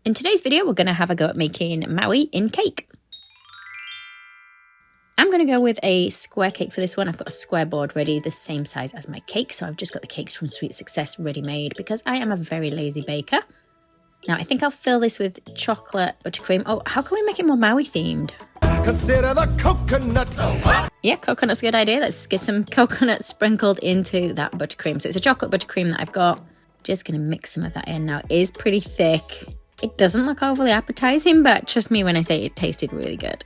In today's video, we're going to have a go at making Maui in cake. I'm going to go with a square cake for this one. I've got a square board ready, the same size as my cake. So I've just got the cakes from Sweet Success ready-made because I am a very lazy baker. Now, I think I'll fill this with chocolate buttercream. Oh, how can we make it more Maui themed? Consider the coconut. Yeah, coconut's a good idea. Let's get some coconut sprinkled into that buttercream. So it's a chocolate buttercream that I've got. Just going to mix some of that in. Now, it is pretty thick. It doesn't look overly appetizing, but trust me when I say it tasted really good.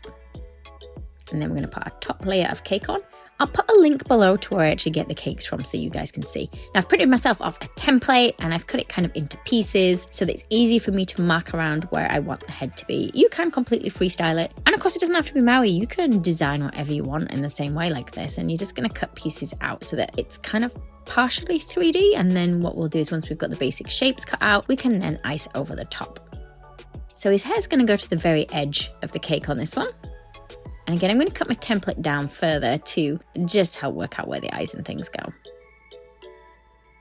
And then we're going to put a top layer of cake on. I'll put a link below to where I actually get the cakes from so you guys can see. Now I've printed myself off a template and I've cut it kind of into pieces so that it's easy for me to mark around where I want the head to be. You can completely freestyle it. And of course it doesn't have to be Maui. You can design whatever you want in the same way like this. And you're just going to cut pieces out so that it's kind of partially 3D. And then what we'll do is once we've got the basic shapes cut out, we can then ice over the top. So his hair's going to go to the very edge of the cake on this one. And again, I'm going to cut my template down further to just help work out where the eyes and things go.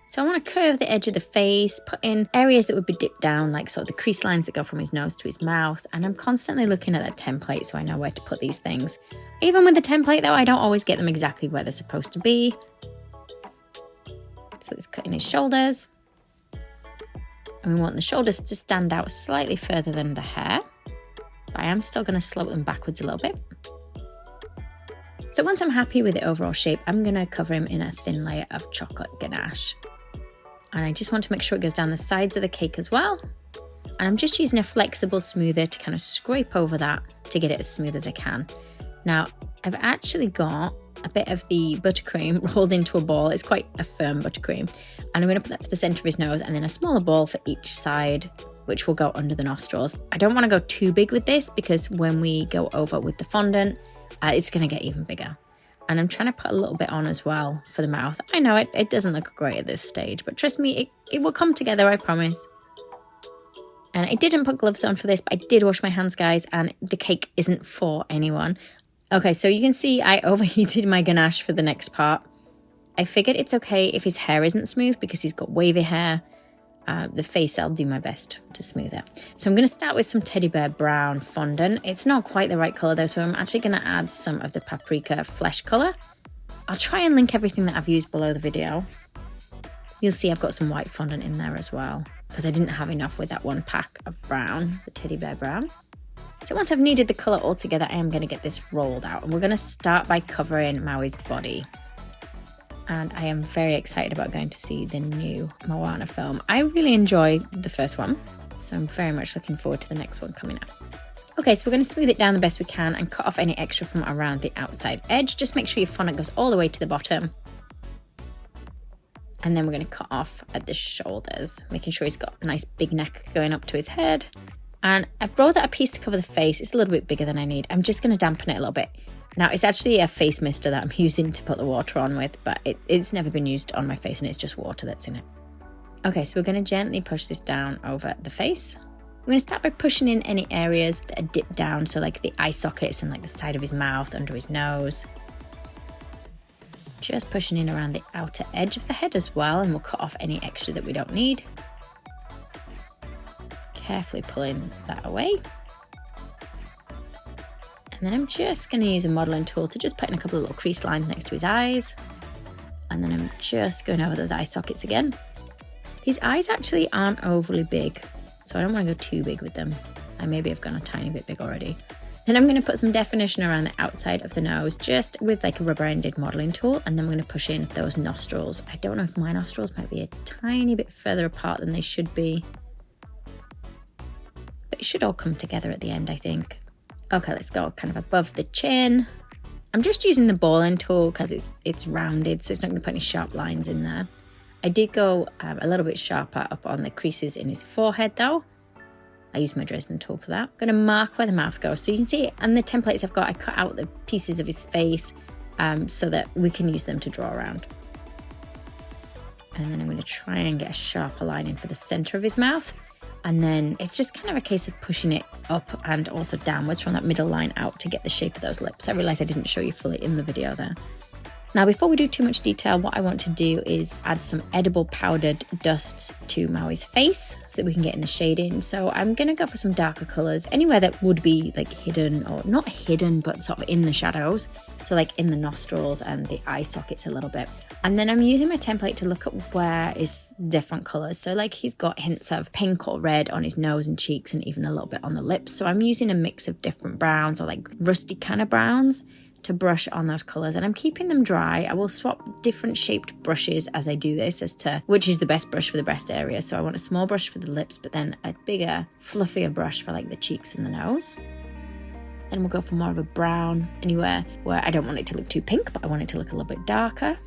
So I want to curve the edge of the face, put in areas that would be dipped down, like sort of the crease lines that go from his nose to his mouth. And I'm constantly looking at that template so I know where to put these things. Even with the template though, I don't always get them exactly where they're supposed to be. So let's cut in his shoulders. And we want the shoulders to stand out slightly further than the hair. But I am still going to slope them backwards a little bit. So once I'm happy with the overall shape, I'm going to cover him in a thin layer of chocolate ganache. And I just want to make sure it goes down the sides of the cake as well. And I'm just using a flexible smoother to kind of scrape over that to get it as smooth as I can. Now, I've actually got a bit of the buttercream rolled into a ball. It's quite a firm buttercream. And I'm going to put that for the center of his nose and then a smaller ball for each side, which will go under the nostrils. I don't want to go too big with this because when we go over with the fondant, it's going to get even bigger. And I'm trying to put a little bit on as well for the mouth. I know it doesn't look great at this stage, but trust me, it will come together, I promise. And I didn't put gloves on for this, but I did wash my hands, guys, and the cake isn't for anyone. Okay, so you can see I overheated my ganache for the next part. I figured it's okay if his hair isn't smooth because he's got wavy hair. The face, I'll do my best to smooth it. So I'm going to start with some teddy bear brown fondant. It's not quite the right colour though, so I'm actually going to add some of the paprika flesh colour. I'll try and link everything that I've used below the video. You'll see I've got some white fondant in there as well because I didn't have enough with that one pack of brown, the teddy bear brown. So once I've kneaded the colour all together, I am going to get this rolled out. And we're going to start by covering Maui's body. And I am very excited about going to see the new Moana film. I really enjoy the first one, so I'm very much looking forward to the next one coming out. Okay, so we're going to smooth it down the best we can and cut off any extra from around the outside edge. Just make sure your fondant goes all the way to the bottom. And then we're going to cut off at the shoulders, making sure he's got a nice big neck going up to his head. And I've rolled out a piece to cover the face. It's a little bit bigger than I need. I'm just going to dampen it a little bit. Now, it's actually a face mister that I'm using to put the water on with, but it's never been used on my face and it's just water that's in it. Okay, so we're going to gently push this down over the face. We're going to start by pushing in any areas that are dipped down, so like the eye sockets and like the side of his mouth, under his nose. Just pushing in around the outer edge of the head as well, and we'll cut off any extra that we don't need. Carefully pulling that away. And then I'm just going to use a modelling tool to just put in a couple of little crease lines next to his eyes. And then I'm just going over those eye sockets again. These eyes actually aren't overly big, so I don't want to go too big with them. I maybe have gone a tiny bit big already. Then I'm going to put some definition around the outside of the nose, just with like a rubber-ended modelling tool. And then we're going to push in those nostrils. I don't know if my nostrils might be a tiny bit further apart than they should be. But it should all come together at the end, I think. Okay, let's go kind of above the chin. I'm just using the balling tool because it's rounded, so it's not going to put any sharp lines in there. I did go a little bit sharper up on the creases in his forehead though. I used my Dresden tool for that. I'm going to mark where the mouth goes. So you can see on the templates I've got, I cut out the pieces of his face so that we can use them to draw around. And then I'm going to try and get a sharper line in for the center of his mouth. And then it's just kind of a case of pushing it up and also downwards from that middle line out to get the shape of those lips. I realised I didn't show you fully in the video there. Now, before we do too much detail, what I want to do is add some edible powdered dusts to Maui's face so that we can get in the shading. So I'm going to go for some darker colours, anywhere that would be like hidden, or not hidden, but sort of in the shadows. So like in the nostrils and the eye sockets a little bit. And then I'm using my template to look at where is different colours. So like he's got hints of pink or red on his nose and cheeks and even a little bit on the lips. So I'm using a mix of different browns, or like rusty kind of browns, to brush on those colours, and I'm keeping them dry. I will swap different shaped brushes as I do this as to which is the best brush for the best area. So I want a small brush for the lips, but then a bigger, fluffier brush for like the cheeks and the nose. Then we'll go for more of a brown, anywhere where I don't want it to look too pink, but I want it to look a little bit darker.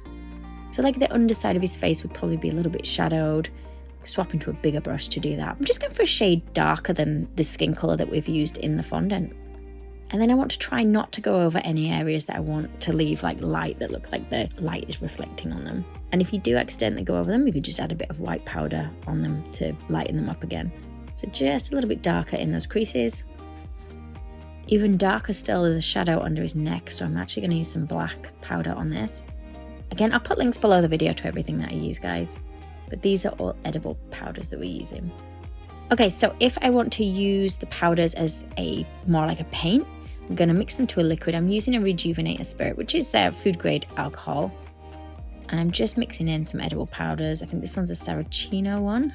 So like the underside of his face would probably be a little bit shadowed. Swap into a bigger brush to do that. I'm just going for a shade darker than the skin colour that we've used in the fondant. And then I want to try not to go over any areas that I want to leave like light, that look like the light is reflecting on them. And if you do accidentally go over them, you could just add a bit of white powder on them to lighten them up again. So just a little bit darker in those creases. Even darker still, there's a shadow under his neck, so I'm actually going to use some black powder on this. Again, I'll put links below the video to everything that I use, guys. But these are all edible powders that we're using. Okay, so if I want to use the powders as more like a paint, I'm going to mix them to a liquid. I'm using a rejuvenator spirit, which is food grade alcohol. And I'm just mixing in some edible powders. I think this one's a Saracino one.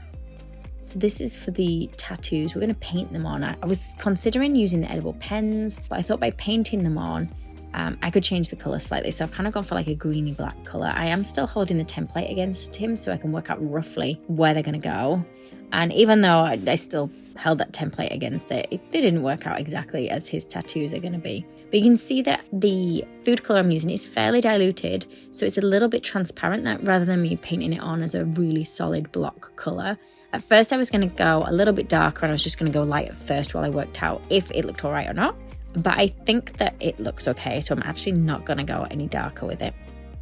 So this is for the tattoos. We're going to paint them on. I was considering using the edible pens, but I thought by painting them on, I could change the colour slightly. So I've kind of gone for like a greeny black colour. I am still holding the template against him so I can work out roughly where they're going to go. And even though I still held that template against it, it didn't work out exactly as his tattoos are going to be. But you can see that the food colour I'm using is fairly diluted, so it's a little bit transparent, that rather than me painting it on as a really solid block colour. At first I was going to go a little bit darker, and I was just going to go light at first while I worked out if it looked all right or not. But I think that it looks okay, so I'm actually not going to go any darker with it.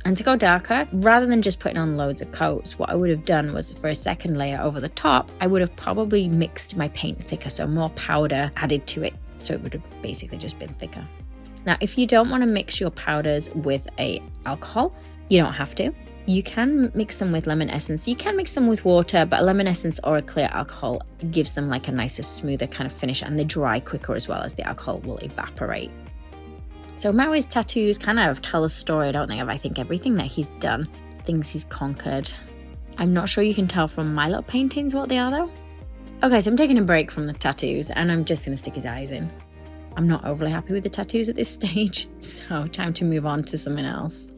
And to go darker, rather than just putting on loads of coats, what I would have done was for a second layer over the top, I would have probably mixed my paint thicker, so more powder added to it. So it would have basically just been thicker. Now, if you don't want to mix your powders with alcohol, you don't have to. You can mix them with lemon essence. You can mix them with water, but a lemon essence or a clear alcohol gives them like a nicer, smoother kind of finish, and they dry quicker as well, as the alcohol will evaporate. So Maui's tattoos kind of tell a story, don't they, of I think everything that he's done, things he's conquered. I'm not sure you can tell from my little paintings what they are though. Okay, so I'm taking a break from the tattoos and I'm just going to stick his eyes in. I'm not overly happy with the tattoos at this stage, so time to move on to something else.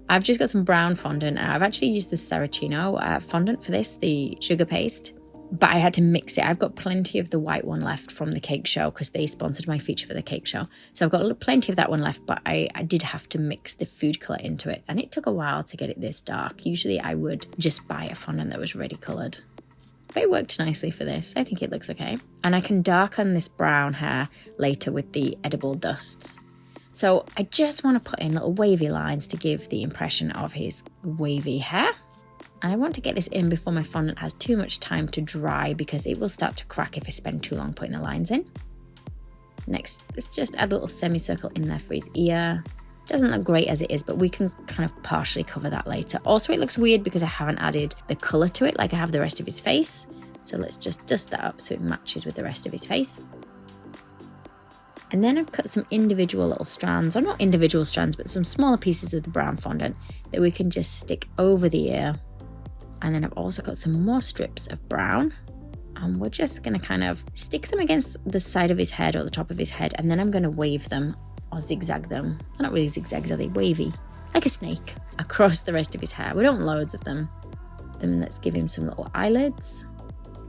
I've just got some brown fondant. I've actually used the Saracino fondant for this, the sugar paste. But I had to mix it. I've got plenty of the white one left from the cake show because they sponsored my feature for the cake show. So I've got plenty of that one left, but I did have to mix the food colour into it. And it took a while to get it this dark. Usually I would just buy a fondant that was ready coloured. But it worked nicely for this. I think it looks okay. And I can darken this brown hair later with the edible dusts. So I just want to put in little wavy lines to give the impression of his wavy hair. And I want to get this in before my fondant has too much time to dry, because it will start to crack if I spend too long putting the lines in. Next, let's just add a little semicircle in there for his ear. Doesn't look great as it is, but we can kind of partially cover that later. Also, it looks weird because I haven't added the colour to it like I have the rest of his face. So let's just dust that up so it matches with the rest of his face. And then I've cut some individual little strands, or not individual strands, but some smaller pieces of the brown fondant that we can just stick over the ear. And then I've also got some more strips of brown, and we're just going to kind of stick them against the side of his head or the top of his head, and then I'm going to wave them or zigzag them. They're not really zigzags, are they? Wavy, like a snake, across the rest of his hair. We don't want loads of them. Then let's give him some little eyelids.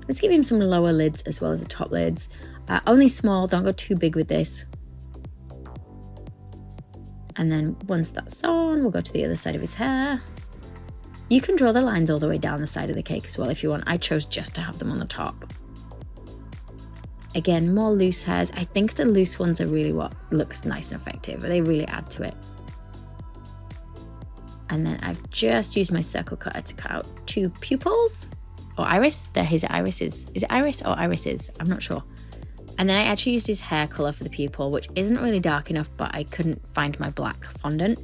Let's give him some lower lids as well as the top lids. Only small, don't go too big with this. And then once that's on, we'll go to the other side of his hair. You can draw the lines all the way down the side of the cake as well if you want. I chose just to have them on the top. Again, more loose hairs. I think the loose ones are really what looks nice and effective. They really add to it. And then I've just used my circle cutter to cut out 2 pupils. Or iris. There his iris is. Is it iris or irises? I'm not sure. And then I actually used his hair colour for the pupil, which isn't really dark enough, but I couldn't find my black fondant.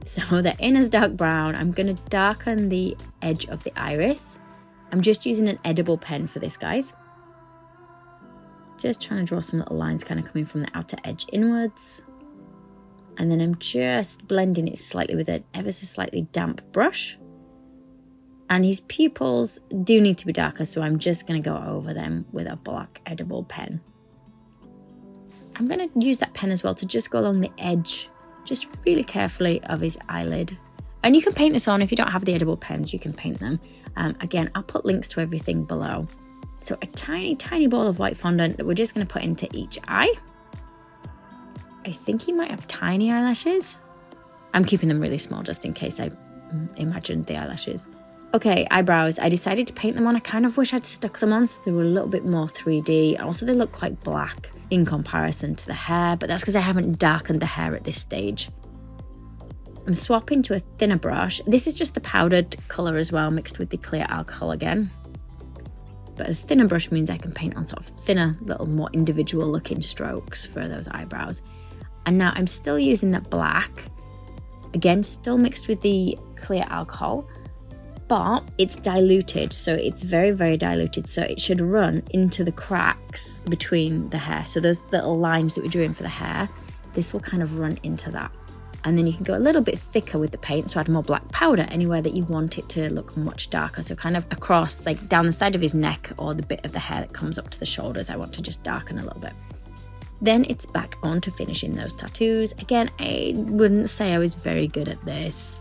So the inner's dark brown. I'm going to darken the edge of the iris. I'm just using an edible pen for this, guys. Just trying to draw some little lines kind of coming from the outer edge inwards. And then I'm just blending it slightly with an ever so slightly damp brush. And his pupils do need to be darker, so I'm just going to go over them with a black edible pen. I'm going to use that pen as well to just go along the edge, just really carefully, of his eyelid. And you can paint this on. If you don't have the edible pens, you can paint them. Again, I'll put links to everything below. So a tiny, tiny ball of white fondant that we're just going to put into each eye. I think he might have tiny eyelashes. I'm keeping them really small just in case I imagined the eyelashes. Okay, eyebrows. I decided to paint them on. I kind of wish I'd stuck them on so they were a little bit more 3D. Also, they look quite black in comparison to the hair, but that's because I haven't darkened the hair at this stage. I'm swapping to a thinner brush. This is just the powdered colour as well, mixed with the clear alcohol again. But a thinner brush means I can paint on sort of thinner, little more individual looking strokes for those eyebrows. And now I'm still using that black, again, still mixed with the clear alcohol, but it's diluted, so it's very, very diluted, so it should run into the cracks between the hair. So those little lines that we're doing for the hair, this will kind of run into that. And then you can go a little bit thicker with the paint, so add more black powder anywhere that you want it to look much darker. So kind of across, like down the side of his neck or the bit of the hair that comes up to the shoulders, I want to just darken a little bit. Then it's back on to finishing those tattoos. Again, I wouldn't say I was very good at this.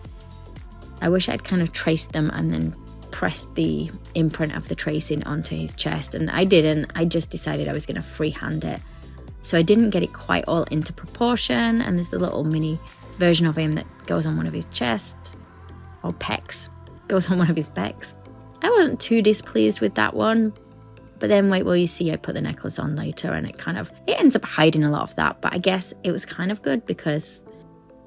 I wish I'd kind of traced them and then pressed the imprint of the tracing onto his chest, and I didn't. I just decided I was going to freehand it. So I didn't get it quite all into proportion, and there's a little mini version of him that goes on one of his chest, or pecs, goes on one of his pecs. I wasn't too displeased with that one, but then wait, well, you see I put the necklace on later and it ends up hiding a lot of that, but I guess it was kind of good because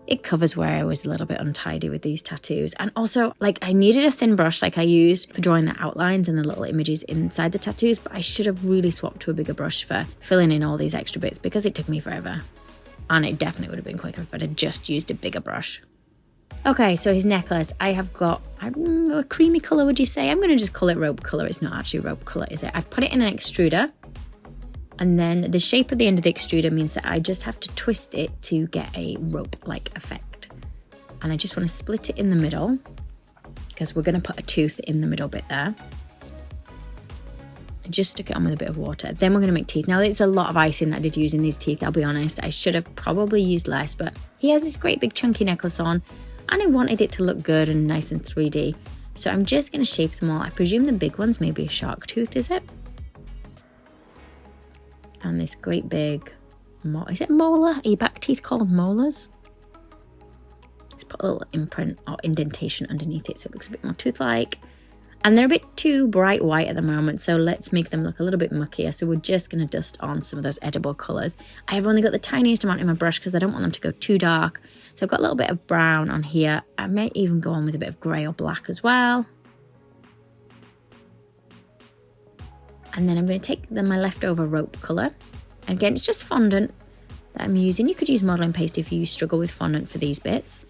it covers where I was a little bit untidy with these tattoos. And also, like, I needed a thin brush like I used for drawing the outlines and the little images inside the tattoos, but I should have really swapped to a bigger brush for filling in all these extra bits because it took me forever. And it definitely would have been quicker if I'd have just used a bigger brush. Okay, so his necklace, I have got a creamy colour, would you say? I'm going to just call it rope colour. It's not actually rope colour, is it? I've put it in an extruder. And then the shape of the end of the extruder means that I just have to twist it to get a rope-like effect. And I just want to split it in the middle because we're going to put a tooth in the middle bit there. I just stuck it on with a bit of water. Then we're going to make teeth. Now, it's a lot of icing that I did use in these teeth, I'll be honest. I should have probably used less, but he has this great big chunky necklace on and I wanted it to look good and nice and 3D. So I'm just going to shape them all. I presume the big one's maybe a shark tooth, is it? And this great big, is it molar? Are your back teeth called molars? Let's put a little imprint or indentation underneath it so it looks a bit more tooth-like. And they're a bit too bright white at the moment, so let's make them look a little bit muckier. So we're just going to dust on some of those edible colours. I have only got the tiniest amount in my brush because I don't want them to go too dark. So I've got a little bit of brown on here. I may even go on with a bit of grey or black as well. And then I'm going to take my leftover rope colour. And again, it's just fondant that I'm using. You could use modelling paste if you struggle with fondant for these bits.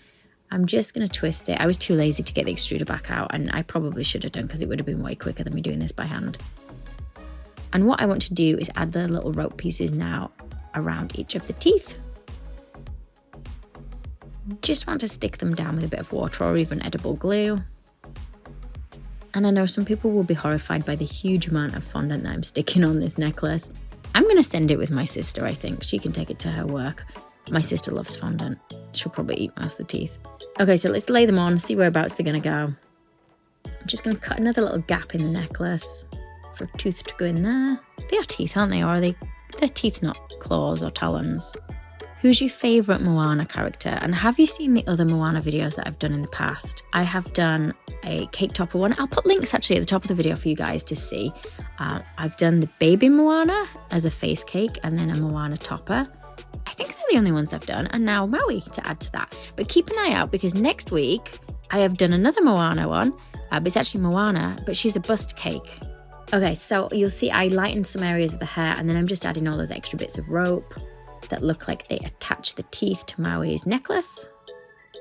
I'm just going to twist it. I was too lazy to get the extruder back out, and I probably should have done because it would have been way quicker than me doing this by hand. And what I want to do is add the little rope pieces now around each of the teeth. Just want to stick them down with a bit of water or even edible glue. And I know some people will be horrified by the huge amount of fondant that I'm sticking on this necklace. I'm going to send it with my sister, I think. She can take it to her work. My sister loves fondant. She'll probably eat most of the teeth. Okay, so let's lay them on, see whereabouts they're going to go. I'm just going to cut another little gap in the necklace for a tooth to go in there. They are teeth, aren't they? Or are they? They're teeth, not claws or talons. Who's your favourite Moana character? And have you seen the other Moana videos that I've done in the past? I have done a cake topper one. I'll put links actually at the top of the video for you guys to see. I've done the baby Moana as a face cake and then a Moana topper. I think they're the only ones I've done, and now Maui to add to that. But keep an eye out because next week I have done another Moana one, but it's actually Moana, but she's a bust cake. Okay, so you'll see I lightened some areas of the hair and then I'm just adding all those extra bits of rope that look like they attach the teeth to Maui's necklace.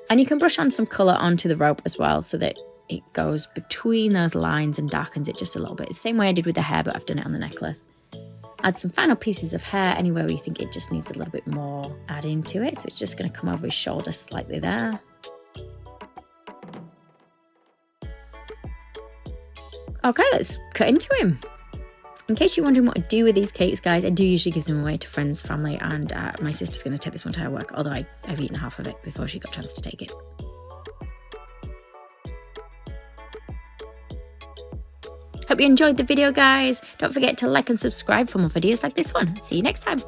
And you can brush on some colour onto the rope as well so that it goes between those lines and darkens it just a little bit. The same way I did with the hair, but I've done it on the necklace. Add some final pieces of hair anywhere where you think it just needs a little bit more adding to it. So it's just going to come over his shoulder slightly there. Okay, let's cut into him. In case you're wondering what I do with these cakes, guys, I do usually give them away to friends, family, and my sister's going to take this one to her work, although I've eaten half of it before she got a chance to take it. Hope you enjoyed the video, guys. Don't forget to like and subscribe for more videos like this one. See you next time.